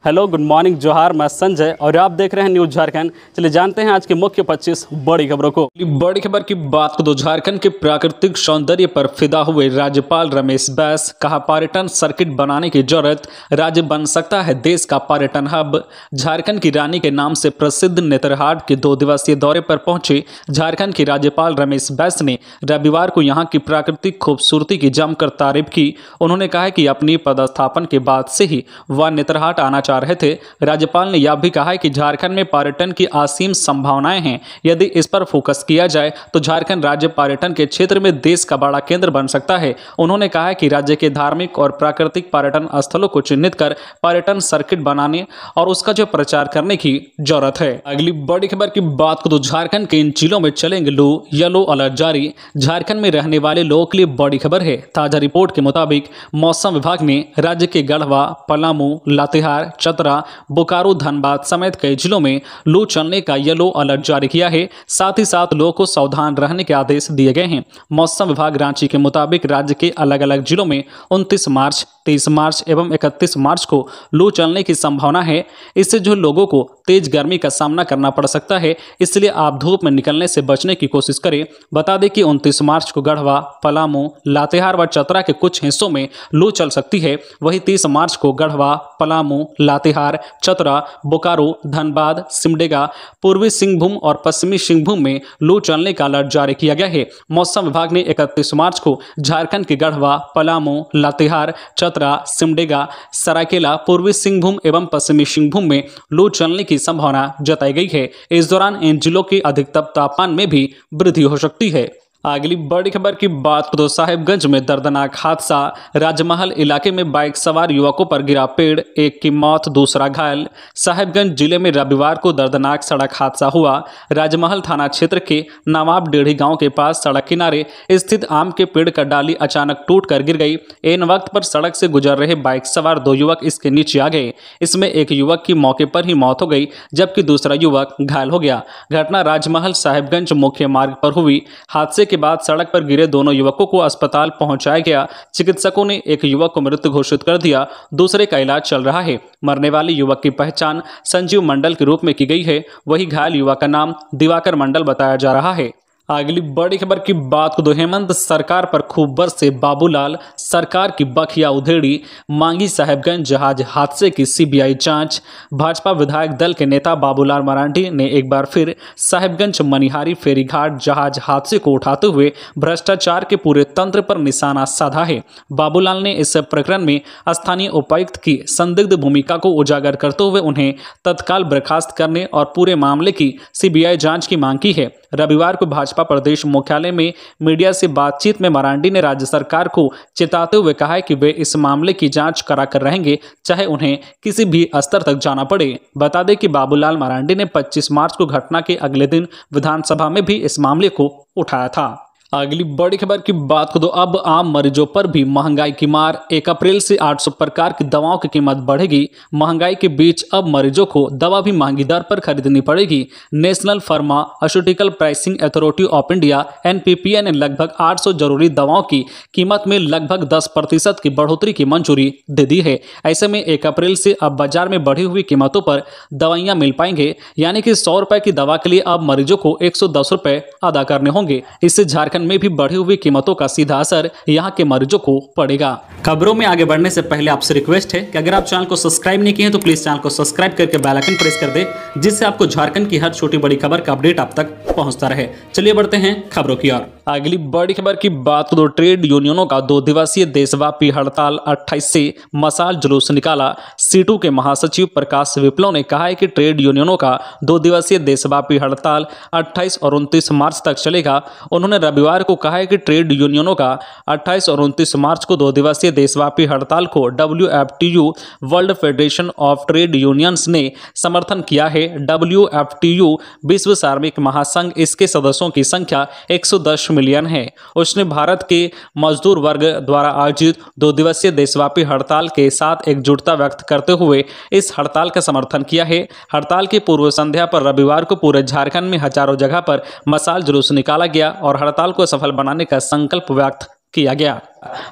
Hello, good morning, जोहार। मैं संजय और आप देख रहे हैं न्यूज़ झारखंड। चलिए जानते हैं आज की मुख्य 25 बड़ी खबरों को। बड़ी खबर की बात करो, झारखंड के प्राकृतिक सौंदर्य पर फिदा हुए राज्यपाल रमेश बैस, कहा पर्यटन सर्किट बनाने की जरूरत, राज्य बन सकता है देश का पर्यटन हब। झारखंड की रानी के नाम से प्रसिद्ध नेतरहाट के 2 दिवसीय दौरे पर पहुंचे झारखंड के राज्यपाल रमेश बैस ने रविवार को यहां की प्राकृतिक खूबसूरती की जमकर तारीफ की। उन्होंने कहा कि अपनी पदस्थापन के बाद से ही वह नेतरहाट आना रहे थे। राज्यपाल ने यह भी कहा कि झारखंड में पर्यटन की असीम संभावनाएं हैं। यदि इस पर फोकस किया जाए तो झारखंड राज्य पर्यटन के क्षेत्र में देश का बड़ा केंद्र बन सकता है। उन्होंने कहा कि राज्य के धार्मिक और प्राकृतिक पर्यटन स्थलों को चिन्हित कर पर्यटन सर्किट बनाने और उसका जो प्रचार करने की जरूरत है। अगली बड़ी खबर की बात करो, झारखंड के इन जिलों में चलेंगे लू, येलो अलर्ट जारी। झारखंड में रहने वाले लोगों के लिए बड़ी खबर है। ताजा रिपोर्ट के मुताबिक मौसम विभाग ने राज्य के गढ़वा, पलामू, लातेहार, चतरा, बोकारो, धनबाद समेत कई जिलों में लू चलने का येलो अलर्ट जारी किया है। साथ ही साथ लोगों को सावधान रहने के आदेश दिए गए हैं। मौसम विभाग रांची के मुताबिक राज्य के अलग अलग जिलों में 29 मार्च, 23 मार्च एवं 31 मार्च को लू चलने की संभावना है। इससे जो लोगों को तेज गर्मी का सामना करना पड़ सकता है, इसलिए आप धूप में निकलने से बचने की कोशिश करें। बता दें कि 29 मार्च को गढ़वा, पलामू, लातेहार व चतरा के कुछ हिस्सों में लू चल सकती है। वहीं 30 मार्च को गढ़वा, पलामू, लातेहार, चतरा, बोकारो, धनबाद, सिमडेगा, पूर्वी सिंहभूम और पश्चिमी सिंहभूम में लू चलने का अलर्ट जारी किया गया है। मौसम विभाग ने 31 मार्च को झारखंड के गढ़वा, पलामू, लातेहार, चतरा, सिमडेगा, सरायकेला, पूर्वी सिंहभूम एवं पश्चिमी सिंहभूम में लू चलने की संभावना जताई गई है। इस दौरान इन जिलों के अधिकतम तापमान में भी वृद्धि हो सकती है। अगली बड़ी खबर की बात करो, साहिबगंज में दर्दनाक हादसा। राजमहल इलाके में बाइक सवार युवकों पर गिरा पेड़, एक की मौत, दूसरा घायल। साहिबगंज जिले में रविवार को दर्दनाक सड़क हादसा हुआ। राजमहल थाना क्षेत्र के नवाब डेढ़ी गांव के पास सड़क किनारे स्थित आम के पेड़ का डाली अचानक टूटकर गिर गई। इन वक्त पर सड़क से गुजर रहे बाइक सवार 2 युवक इसके नीचे आ गए। इसमें एक युवक की मौके पर ही मौत हो गई, जबकि दूसरा युवक घायल हो गया। घटना राजमहल साहिबगंज मुख्य मार्ग पर हुई। हादसे के बाद सड़क पर गिरे दोनों युवकों को अस्पताल पहुंचाया गया। चिकित्सकों ने एक युवक को मृत घोषित कर दिया, दूसरे का इलाज चल रहा है। मरने वाले युवक की पहचान संजीव मंडल के रूप में की गई है। वही घायल युवक का नाम दिवाकर मंडल बताया जा रहा है। अगली बड़ी खबर की बात को, हेमंत सरकार पर खूब बरसे बाबूलाल, सरकार की बखिया उधेड़ी, मांगी साहेबगंज जहाज हादसे की सीबीआई जांच। भाजपा विधायक दल के नेता बाबूलाल मरांडी ने एक बार फिर साहेबगंज मनिहारी फेरीघाट जहाज हादसे को उठाते हुए भ्रष्टाचार के पूरे तंत्र पर निशाना साधा है। बाबूलाल ने इस प्रकरण में स्थानीय उपायुक्त की संदिग्ध भूमिका को उजागर करते हुए उन्हें तत्काल बर्खास्त करने और पूरे मामले की सीबीआई जांच की मांग की है। रविवार को भाजपा प्रदेश मुख्यालय में मीडिया से बातचीत में मरांडी ने राज्य सरकार को चेताते हुए कहा है कि वे इस मामले की जांच कराकर रहेंगे, चाहे उन्हें किसी भी स्तर तक जाना पड़े। बता दें कि बाबूलाल मरांडी ने 25 मार्च को घटना के अगले दिन विधानसभा में भी इस मामले को उठाया था। अगली बड़ी खबर की बात करो, अब आम मरीजों पर भी महंगाई की मार। 1 अप्रैल से 800 प्रकार की दवाओं की कीमत बढ़ेगी। महंगाई के बीच अब मरीजों को दवा भी महंगी दर पर खरीदनी पड़ेगी। National pharmaceutical pricing authority of India (NPPA) ने लगभग 800 जरूरी दवाओं की कीमत में लगभग 10% की बढ़ोतरी की मंजूरी दे दी है। ऐसे में 1 अप्रैल से अब बाजार में बढ़ी हुई कीमतों पर दवाइयां मिल पाएंगे, यानी कि 100 रुपए की दवा के लिए अब मरीजों को 110 रुपए अदा करने होंगे। इससे झारखंड में भी बढ़ी हुई कीमतों का सीधा असर यहां के मरीजों को पड़ेगा। खबरों में आगे बढ़ने से पहले आपसे रिक्वेस्ट है कि अगर आप चैनल को सब्सक्राइब नहीं किए हैं तो प्लीज चैनल को सब्सक्राइब करके बेल आइकन प्रेस कर दे, जिससे आपको झारखंड की हर छोटी बड़ी खबर का अपडेट आप तक पहुंचता रहे। चलिए बढ़ते हैं खबरों की ओर। अगली बड़ी खबर की बात करो, ट्रेड यूनियनों का 2 दिवसीय देशव्यापी हड़ताल 28 से मशाल जुलूस निकाला। सीटू के महासचिव प्रकाश विप्लव ने कहा है कि ट्रेड यूनियनों का 2 दिवसीय देशव्यापी हड़ताल 28 और 29 मार्च तक चलेगा। उन्होंने रविवार को कहा है कि ट्रेड यूनियनों का 28 और 29 मार्च को 2 दिवसीय देशव्यापी हड़ताल को WFTU world federation of trade unions ने समर्थन किया है। WFTU विश्व कार्मिक महासंघ, इसके सदस्यों की संख्या 110 मिलियन है। उसने भारत के मजदूर वर्ग द्वारा आयोजित 2 दिवसीय देशव्यापी हड़ताल के साथ एकजुटता व्यक्त करते हुए इस हड़ताल का समर्थन किया है। हड़ताल की पूर्व संध्या पर रविवार को पूरे झारखंड में हजारों जगह पर मशाल जुलूस निकाला गया और हड़ताल को सफल बनाने का संकल्प व्यक्त किया गया।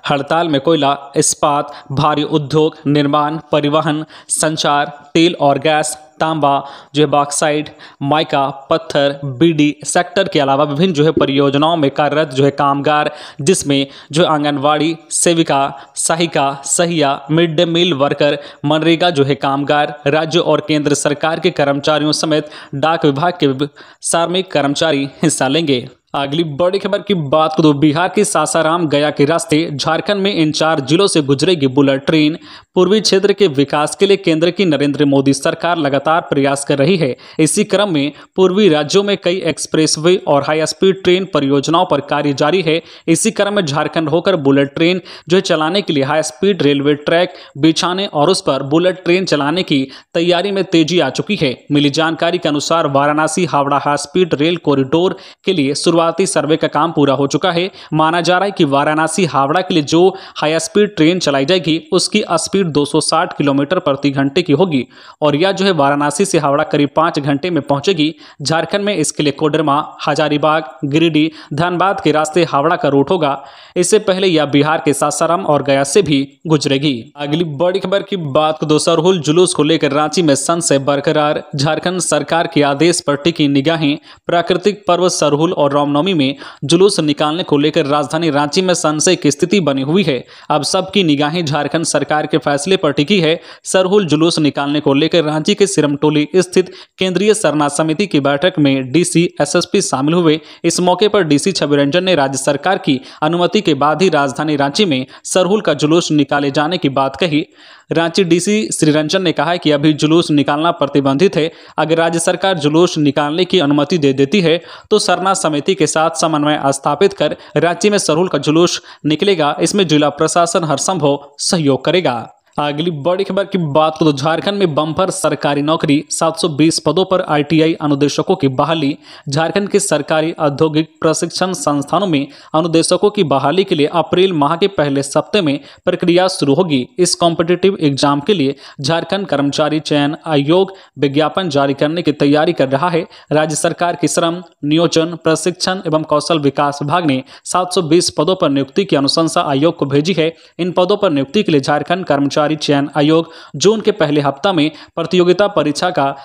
हड़ताल में कोयला, इस्पात, भारी उद्योग, निर्माण, परिवहन, संचार, तेल और गैस, तांबा, बॉक्साइट, माइका, पत्थर, बीडी सेक्टर के अलावा विभिन्न परियोजनाओं में कार्यरत कामगार, जिसमें आंगनवाड़ी सेविका, सहायिका, सहिया, mid day meal worker, MNREGA कामगार, राज्य और केंद्र सरकार के कर्मचारियों समेत डाक विभाग के सार्वजनिक कर्मचारी हिस्सा लेंगे। अगली बड़ी खबर की बात करें तो बिहार के सासाराम गया के रास्ते झारखंड में इन 4 जिलों से गुजरेगी बुलेट ट्रेन। पूर्वी क्षेत्र के विकास के लिए केंद्र की नरेंद्र मोदी सरकार लगातार प्रयास कर रही है। इसी क्रम में पूर्वी राज्यों में कई एक्सप्रेसवे और हाई स्पीड ट्रेन परियोजनाओं पर कार्य जारी है। इसी क्रम में झारखंड होकर बुलेट ट्रेन चलाने के लिए हाई स्पीड रेलवे ट्रैक बिछाने और उस पर बुलेट ट्रेन चलाने की तैयारी में तेजी आ चुकी है। मिली जानकारी के अनुसार Varanasi Howrah high speed rail corridor के लिए शुरुआती सर्वे का काम पूरा हो चुका है। माना जा रहा है कि वाराणसी हावड़ा के लिए जो हाई स्पीड ट्रेन चलाई जाएगी उसकी स्पीड 260 किलोमीटर प्रति घंटे की होगी और यह वाराणसी से हावड़ा करीब 5 घंटे में पहुंचेगी। झारखंड में इसके लिए कोडरमा, हजारीबाग, गिरिडीह, धनबाद के रास्ते हावड़ा का रूट होगा। इससे पहले यह बिहार के सासाराम और गया से भी गुजरेगी। अगली बड़ी खबर की बात करें तो सरहुल जुलूस को लेकर रांची में संशय बरकरार। झारखंड सरकार के आदेश पर टिकी निगाहें। प्राकृतिक पर्व सरहुल और रामनवमी में जुलूस निकालने को लेकर राजधानी रांची में संशय की स्थिति बनी हुई है। अब सबकी निगाहें झारखंड सरकार के फैसले पर टिकी है। सरहुल जुलूस निकालने को लेकर रांची के सिरमटोली स्थित केंद्रीय सरना समिति की बैठक में डीसी, एसएसपी शामिल हुए। इस मौके पर डीसी छवि रंजन ने राज्य सरकार की अनुमति के बाद ही राजधानी रांची में सरहुल का जुलूस निकाले जाने की बात कही। रांची डीसी श्री रंजन ने कहा कि अभी जुलूस निकालना प्रतिबंधित है। अगर राज्य सरकार जुलूस निकालने की अनुमति दे देती है तो सरना समिति के साथ समन्वय स्थापित कर रांची में सरहुल का जुलूस निकलेगा। इसमें जिला प्रशासन हर संभव सहयोग करेगा। अगली बड़ी खबर की बात करें तो झारखंड में बम्पर सरकारी नौकरी, 720 पदों पर आईटीआई अनुदेशकों की बहाली। झारखंड के सरकारी औद्योगिक प्रशिक्षण संस्थानों में अनुदेशकों की बहाली के लिए अप्रैल माह के पहले सप्ताह में प्रक्रिया शुरू होगी। इस कॉम्पिटिटिव एग्जाम के लिए झारखंड कर्मचारी चयन आयोग विज्ञापन जारी करने की तैयारी कर रहा है। राज्य सरकार के श्रम, नियोजन, प्रशिक्षण एवं कौशल विकास विभाग ने 720 पदों पर नियुक्ति की अनुशंसा आयोग को भेजी है। इन पदों पर नियुक्ति के लिए झारखंड कर्मचारी चयन आयोग जून के पहले हफ्ता में प्रतियोगिता परीक्षा का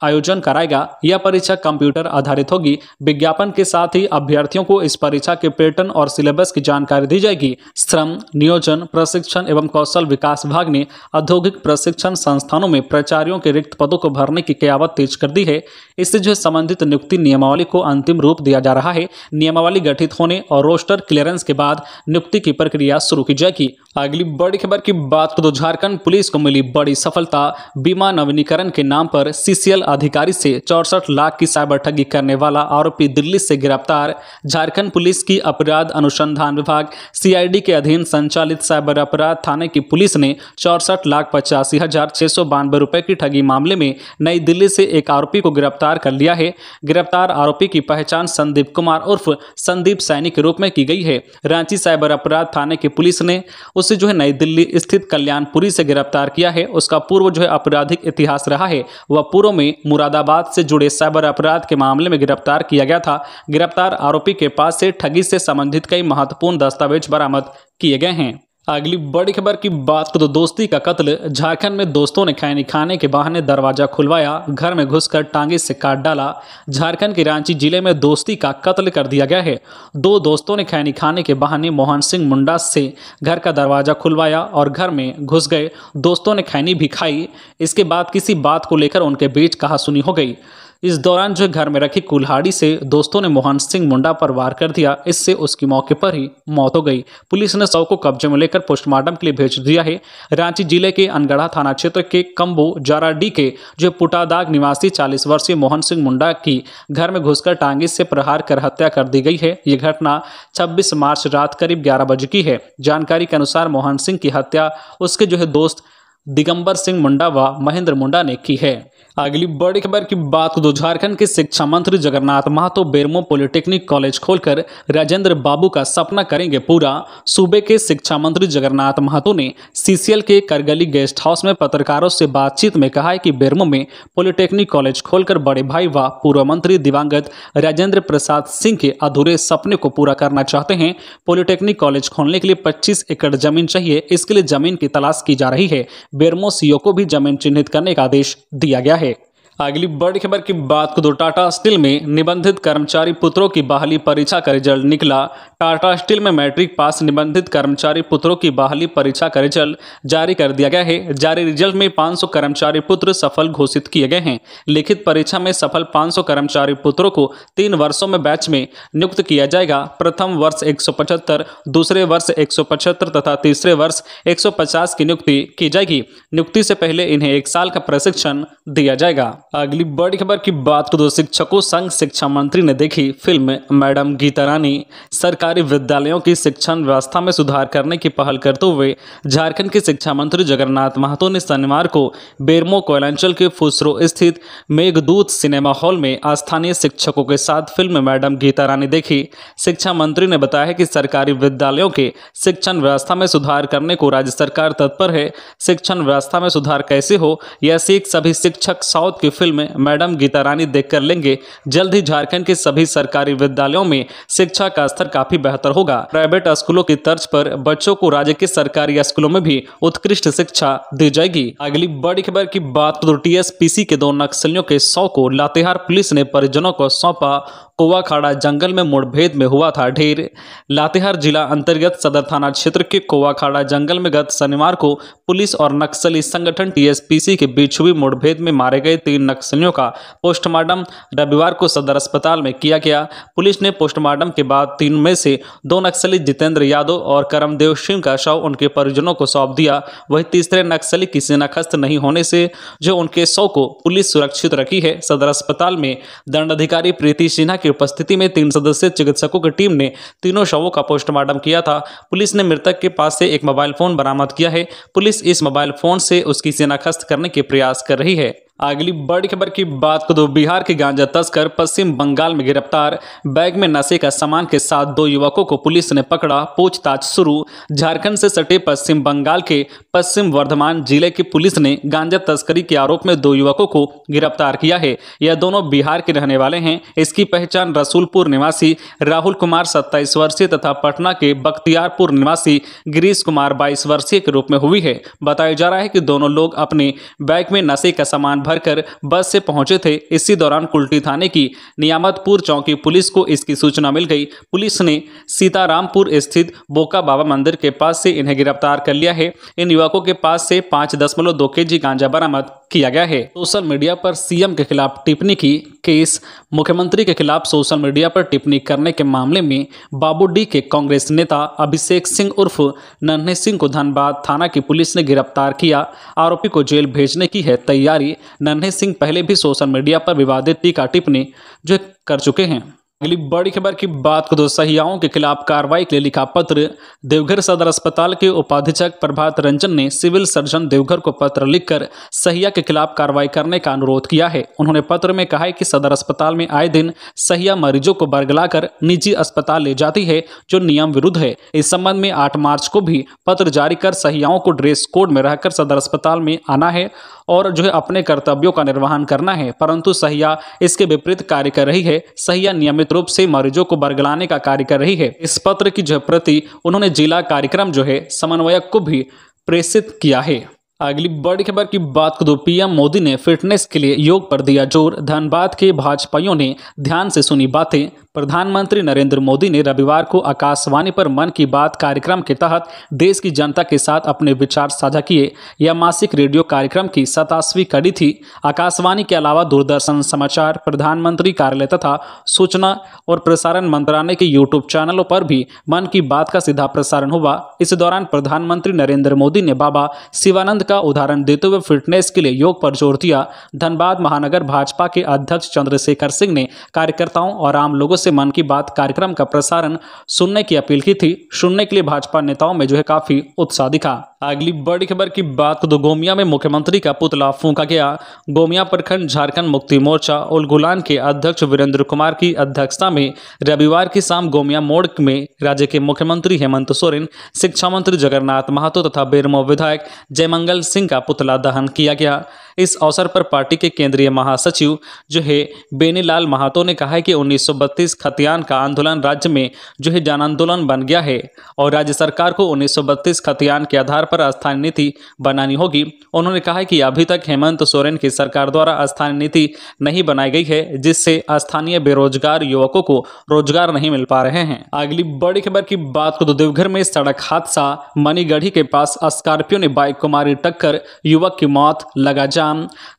आयोजन कराएगा। यह परीक्षा कंप्यूटर आधारित होगी। विज्ञापन के साथ ही अभ्यर्थियों को इस परीक्षा के पैटर्न और सिलेबस की जानकारी दी जाएगी। श्रम, नियोजन, प्रशिक्षण एवं कौशल विकास विभाग ने औद्योगिक प्रशिक्षण संस्थानों में प्राचार्यों के रिक्त पदों को भरने की कयावत तेज कर दी है। इससे संबंधित नियुक्ति नियमावली को अंतिम रूप दिया जा रहा है। नियमावली गठित होने और रोस्टर क्लियरेंस के बाद नियुक्ति की प्रक्रिया शुरू की जाएगी। अगली बड़ी खबर की बात तो झारखंड पुलिस को मिली बड़ी सफलता। बीमा नवीनीकरण के नाम पर सीसीएल अधिकारी से 64 लाख की साइबर ठगी करने वाला आरोपी दिल्ली से गिरफ्तार। झारखंड पुलिस की अपराध अनुसंधान विभाग सीआईडी के अधीन संचालित साइबर अपराध थाने की पुलिस ने 64,85,692 रुपए की ठगी मामले में नई दिल्ली से एक आरोपी को गिरफ्तार कर लिया है। गिरफ्तार आरोपी की पहचान संदीप कुमार उर्फ संदीप सैनी के रूप में की गई है। रांची साइबर अपराध थाने की पुलिस ने उसे नई दिल्ली स्थित कल्याणपुरी से गिरफ्तार किया है। उसका पूर्व आपराधिक इतिहास रहा है। वह पूर्व में मुरादाबाद से जुड़े साइबर अपराध के मामले में गिरफ्तार किया गया था। गिरफ्तार आरोपी के पास से ठगी से संबंधित कई महत्वपूर्ण दस्तावेज बरामद किए गए हैं। अगली बड़ी खबर की बात तो दोस्ती का कत्ल। झारखंड में दोस्तों ने खैनी खाने के बहाने दरवाजा खुलवाया, घर में घुसकर टांगे से काट डाला। झारखंड के रांची जिले में दोस्ती का कत्ल कर दिया गया है। 2 दोस्तों ने खैनी खाने के बहाने मोहन सिंह मुंडा से घर का दरवाजा खुलवाया और घर में घुस गए। दोस्तों ने खैनी भी खाई। इसके बाद किसी बात को लेकर उनके बीच कहासुनी हो गई। इस दौरान घर में रखी कुल्हाड़ी से दोस्तों ने मोहन सिंह मुंडा पर वार कर दिया। इससे उसकी मौके पर ही मौत हो गई। पुलिस ने शव को कब्जे में लेकर पोस्टमार्टम के लिए भेज दिया है। रांची जिले के अनगढ़ा थाना क्षेत्र के कम्बो जाराडी के पुटादाग निवासी 40 वर्षीय मोहन सिंह मुंडा की घर में घुसकर टांगे से प्रहार कर हत्या कर दी गई है। यह घटना 26 मार्च रात करीब 11 बजे की है। जानकारी के अनुसार मोहन सिंह की हत्या उसके दोस्त दिगंबर सिंह मुंडा व महेंद्र मुंडा ने की है। अगली बड़ी खबर की बात करें तो झारखंड के शिक्षा मंत्री जगन्नाथ महतो बेरमो पॉलिटेक्निक कॉलेज खोलकर राजेंद्र बाबू का सपना करेंगे पूरा। सूबे के शिक्षा मंत्री जगन्नाथ महतो ने सीसीएल के करगली गेस्ट हाउस में पत्रकारों से बातचीत में कहा है कि बेरमो में पॉलिटेक्निक कॉलेज खोलकर बड़े भाई व पूर्व मंत्री दिवंगत राजेंद्र प्रसाद सिंह के अधूरे सपने को पूरा करना चाहते हैं। पॉलिटेक्निक कॉलेज खोलने के लिए 25 एकड़ जमीन चाहिए, इसके लिए जमीन की तलाश की जा रही है। बेरमो सीईओ को भी जमीन चिन्हित करने का आदेश दिया गया है। अगली बड़ी खबर की बात करें तो टाटा स्टील में निबंधित कर्मचारी पुत्रों की बहाली परीक्षा का रिजल्ट निकला। टाटा स्टील में मैट्रिक पास निबंधित कर्मचारी पुत्रों की बहाली परीक्षा का रिजल्ट जारी कर दिया गया है। जारी रिजल्ट में 500 कर्मचारी पुत्र सफल घोषित किए गए हैं। लिखित परीक्षा में सफल 500 कर्मचारी पुत्रों को 3 वर्षों में बैच में नियुक्त किया जाएगा। प्रथम वर्ष 175, दूसरे वर्ष 175 तथा तीसरे वर्ष 150 की नियुक्ति की जाएगी। नियुक्ति से पहले इन्हें 1 साल का प्रशिक्षण दिया जाएगा। अगली बड़ी खबर की बात करें तो शिक्षकों संघ शिक्षा मंत्री ने देखी फिल्म मैडम गीता रानी। सरकारी विद्यालयों की शिक्षण व्यवस्था में सुधार करने की पहल करते हुए झारखंड के शिक्षा मंत्री जगन्नाथ महतो ने शनिवार को बेरमो कोयलांचल के फुसरो स्थित मेघदूत सिनेमा हॉल में स्थानीय शिक्षकों के साथ फिल्म मैडम गीता रानी देखी। शिक्षा मंत्री ने बताया कि सरकारी विद्यालयों के शिक्षण व्यवस्था में सुधार करने को राज्य सरकार तत्पर है। शिक्षण व्यवस्था में सुधार कैसे हो यह सीख सभी शिक्षक साउथ की फिल्म मैडम गीता रानी देखकर लेंगे। जल्द ही झारखंड के सभी सरकारी विद्यालयों में शिक्षा का स्तर काफी बेहतर होगा। प्राइवेट स्कूलों की तर्ज पर बच्चों को राज्य के सरकारी स्कूलों में भी उत्कृष्ट शिक्षा दी जाएगी। अगली बड़ी खबर की बात तो टीएसपीसी के 2 नक्सलियों के 100 को लातेहार पुलिस ने परिजनों को सौंपा। कोवाखाड़ा जंगल में मुठभेड़ में हुआ था ढेर। लातेहार जिला अंतर्गत सदर थाना क्षेत्र के कोवाखाड़ा जंगल में गत शनिवार को पुलिस और नक्सली संगठन टीएसपीसी के बीच हुई मुठभेड़ में मारे गए 3 नक्सलियों का पोस्टमार्टम रविवार को सदर अस्पताल में किया गया। पुलिस ने पोस्टमार्टम के बाद 3 में से 2 नक्सली जितेंद्र यादव और करमदेव सिंह का शव उनके परिजनों को सौंप दिया। वहीं तीसरे नक्सली की शिनाख्त नहीं होने से जो उनके शव को पुलिस सुरक्षित रखी है। सदर अस्पताल में दंडाधिकारी प्रीति सिन्हा की उपस्थिति में 3 सदस्यीय चिकित्सकों की टीम ने तीनों शवों का पोस्टमार्टम किया था। पुलिस ने मृतक के पास से एक मोबाइल फोन बरामद किया है। पुलिस इस मोबाइल फोन से उसकी शिनाख्त करने के प्रयास कर रही है। अगली बड़ी खबर की बात करें तो बिहार के गांजा तस्कर पश्चिम बंगाल में गिरफ्तार। बैग में नशे का सामान के साथ 2 युवकों को पुलिस ने पकड़ा, पूछताछ शुरू। झारखंड से सटे पश्चिम बंगाल के पश्चिम वर्धमान जिले की पुलिस ने गांजा तस्करी के आरोप में 2 युवकों को गिरफ्तार किया है। यह दोनों बिहार के रहने वाले हैं। इसकी पहचान रसूलपुर निवासी राहुल कुमार 27 वर्षीय तथा पटना के बख्तियारपुर निवासी गिरीश कुमार 22 वर्षीय के रूप में हुई है। बताया जा रहा है कि दोनों लोग अपने बैग में नशे का सामान भरकर बस से पहुंचे थे। इसी दौरान कुल्टी थाने की नियामतपुर चौकी पुलिस को इसकी सूचना मिल गई। पुलिस ने सीतारामपुर स्थित बोका बाबा मंदिर के पास से इन्हें गिरफ्तार कर लिया है। इन युवकों के पास से 5.2 केजी गांजा बरामद किया गया है। सोशल मीडिया पर सीएम के खिलाफ टिप्पणी की केस। मुख्यमंत्री के खिलाफ सोशल मीडिया पर टिप्पणी करने के मामले में बाबूडीह के कांग्रेस नेता अभिषेक सिंह उर्फ नन्हे सिंह को धनबाद थाना की पुलिस ने गिरफ्तार किया। आरोपी को जेल भेजने की है तैयारी। नन्हे सिंह पहले भी सोशल मीडिया पर विवादित टीका टिप्पणी जो कर चुके हैं। अगली बड़ी खबर की बात करें तो सहियाओं के खिलाफ कार्रवाई के लिए लिखा पत्र। देवघर सदर अस्पताल के उपाधीक्षक प्रभात रंजन ने सिविल सर्जन देवघर को पत्र लिखकर सहिया के खिलाफ कार्रवाई करने का अनुरोध किया है। उन्होंने पत्र में कहा है कि सदर अस्पताल में आए दिन सहिया मरीजों को बरगलाकर निजी अस्पताल ले जाती है, जो नियम विरुद्ध है। इस संबंध में 8 मार्च को भी पत्र जारी कर सहियाओं को ड्रेस कोड में रहकर सदर अस्पताल में आना है और जो है अपने कर्तव्यों का निर्वहन करना है, परंतु सहिया इसके विपरीत कार्य कर रही है। सहिया नियमित रूप से मरीजों को बरगलाने का कार्य कर रही है। इस पत्र की जो प्रति उन्होंने जिला कार्यक्रम जो है समन्वयक को भी प्रेषित किया है। अगली बड़ी खबर की बात करें तो पीएम मोदी ने फिटनेस के लिए योग पर दिया जोर। धनबाद के भाजपाइयों ने ध्यान से सुनी बातें। प्रधानमंत्री नरेंद्र मोदी ने रविवार को आकाशवाणी पर मन की बात कार्यक्रम के तहत देश की जनता के साथ अपने विचार साझा किए। यह मासिक रेडियो कार्यक्रम की 87वीं कड़ी थी। आकाशवाणी के अलावा दूरदर्शन समाचार, प्रधानमंत्री कार्यालय तथा सूचना और प्रसारण मंत्रालय के यूट्यूब चैनलों पर भी मन की बात का सीधा प्रसारण हुआ। इस दौरान प्रधानमंत्री नरेंद्र मोदी ने बाबा शिवानंद का उदाहरण देते हुए फिटनेस के लिए योग पर जोर दिया। धनबाद महानगर भाजपा के अध्यक्ष चंद्रशेखर सिंह ने कार्यकर्ताओं और आम लोगों से मन की बात कार्यक्रम का प्रसारण सुनने की अपील की थी। सुनने के लिए भाजपा नेताओं में जो है काफी उत्साह दिखा। अगली बड़ी खबर की बात तो गोमिया में मुख्यमंत्री का पुतला फूंका गया। गोमिया प्रखंड झारखंड मुक्ति मोर्चा उलगुलान के अध्यक्ष वीरेंद्र कुमार की अध्यक्षता में रविवार की शाम गोमिया मोड़ में राज्य के मुख्यमंत्री हेमंत सोरेन, शिक्षा मंत्री जगन्नाथ महतो तथा बेरमो विधायक जयमंगल सिंह का पुतला दहन किया गया। इस अवसर पर पार्टी के केंद्रीय महासचिव जो है बेनीलाल महतो ने कहा है कि 1932 खतियान का आंदोलन राज्य में जो है जन आंदोलन बन गया है और राज्य सरकार को 1932 खतियान के आधार पर स्थानीय नीति बनानी होगी। उन्होंने कहा है कि अभी तक हेमंत सोरेन की सरकार द्वारा स्थानीय नीति नहीं बनाई गई है, जिससे स्थानीय बेरोजगार युवकों को रोजगार नहीं मिल पा रहे हैं। अगली बड़ी खबर की बात को तो देवघर में सड़क हादसा, मनीगढ़ी के पास स्कॉर्पियो ने बाइक को मारी टक्कर, युवक की मौत, लगा जाम।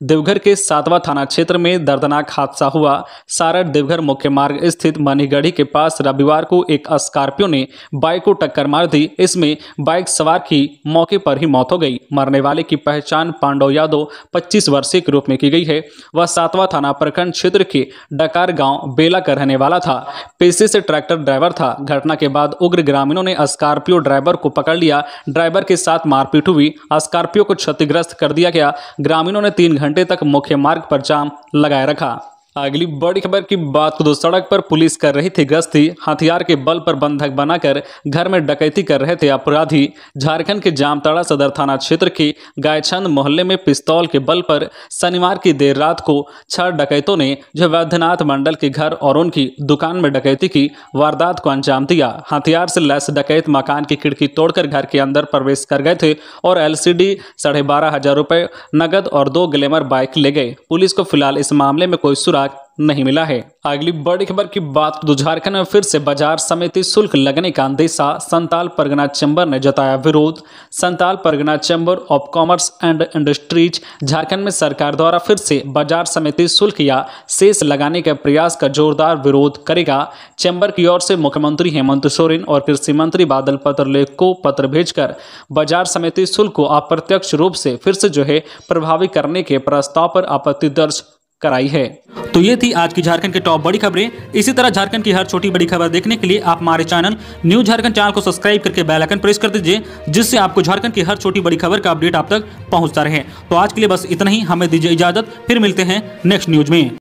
देवघर के 7वां थाना क्षेत्र में दर्दनाक हादसा हुआ। सारठ देवघर मुख्य मार्ग स्थित मनीगढ़ी के पास रविवार को एक स्कॉर्पियो ने बाइक को टक्कर मार दी। इसमें बाइक सवार की मौके पर ही मौत हो गई। मरने वाले की पहचान पांडव यादव 25 वर्षीय के रूप में की गई है। वह 7वां थाना प्रखंड क्षेत्र के डकार गांव बेला का रहने वाला था। पेशे से ट्रैक्टर ड्राइवर था। घटना के बाद उग्र ग्रामीणों ने स्कॉर्पियो ड्राइवर को पकड़ लिया। ड्राइवर के साथ मारपीट हुई। स्कॉर्पियो को क्षतिग्रस्त कर दिया गया। ग्रामीणों ने 3 घंटे तक मुख्य मार्ग पर जाम लगाए रखा। अगली बड़ी खबर की बात तो सड़क पर पुलिस कर रही थी गश्ती, हथियार के बल पर बंधक बनाकर घर में डकैती कर रहे थे अपराधी। झारखंड के जामताड़ा सदर थाना क्षेत्र के गायछंद मोहल्ले में पिस्तौल के बल पर शनिवार की देर रात को 6 डकैतों ने जो वैद्यनाथ मंडल के घर और उनकी दुकान में डकैती की वारदात को अंजाम दिया। हथियार से लैस डकैत मकान की खिड़की तोड़कर घर के अंदर प्रवेश कर गए थे और LCD 12,500 रुपए नगद और 2 ग्लैमर बाइक ले गए। पुलिस को फिलहाल इस मामले में कोई सुराग नहीं मिला है। अगली बड़ी खबर की बात तो झारखंड में फिर से बाजार समिति शुल्क लगने का अंदेशा, संताल परगना चैम्बर ने जताया विरोध। Santal Pargana chamber of commerce and industries Jharkhand में सरकार द्वारा फिर से बाजार समिति शुल्क या सेस लगाने के प्रयास का जोरदार विरोध करेगा। चैम्बर की ओर से मुख्यमंत्री हेमंत सोरेन और कृषि मंत्री बादल पत्रलेख को पत्र भेजकर बाजार समिति शुल्क को अप्रत्यक्ष रूप से फिर से जो है प्रभावी करने के प्रस्ताव पर आपत्ति दर्ज कराई है। तो ये थी आज की झारखंड की टॉप बड़ी खबरें। इसी तरह झारखंड की हर छोटी बड़ी खबर देखने के लिए आप हमारे चैनल न्यूज झारखंड चैनल को सब्सक्राइब करके बेल आइकन प्रेस कर दीजिए, जिससे आपको झारखंड की हर छोटी बड़ी खबर का अपडेट आप तक पहुंचता रहे। तो आज के लिए बस इतना ही, हमें दीजिए इजाजत, फिर मिलते हैं नेक्स्ट न्यूज में।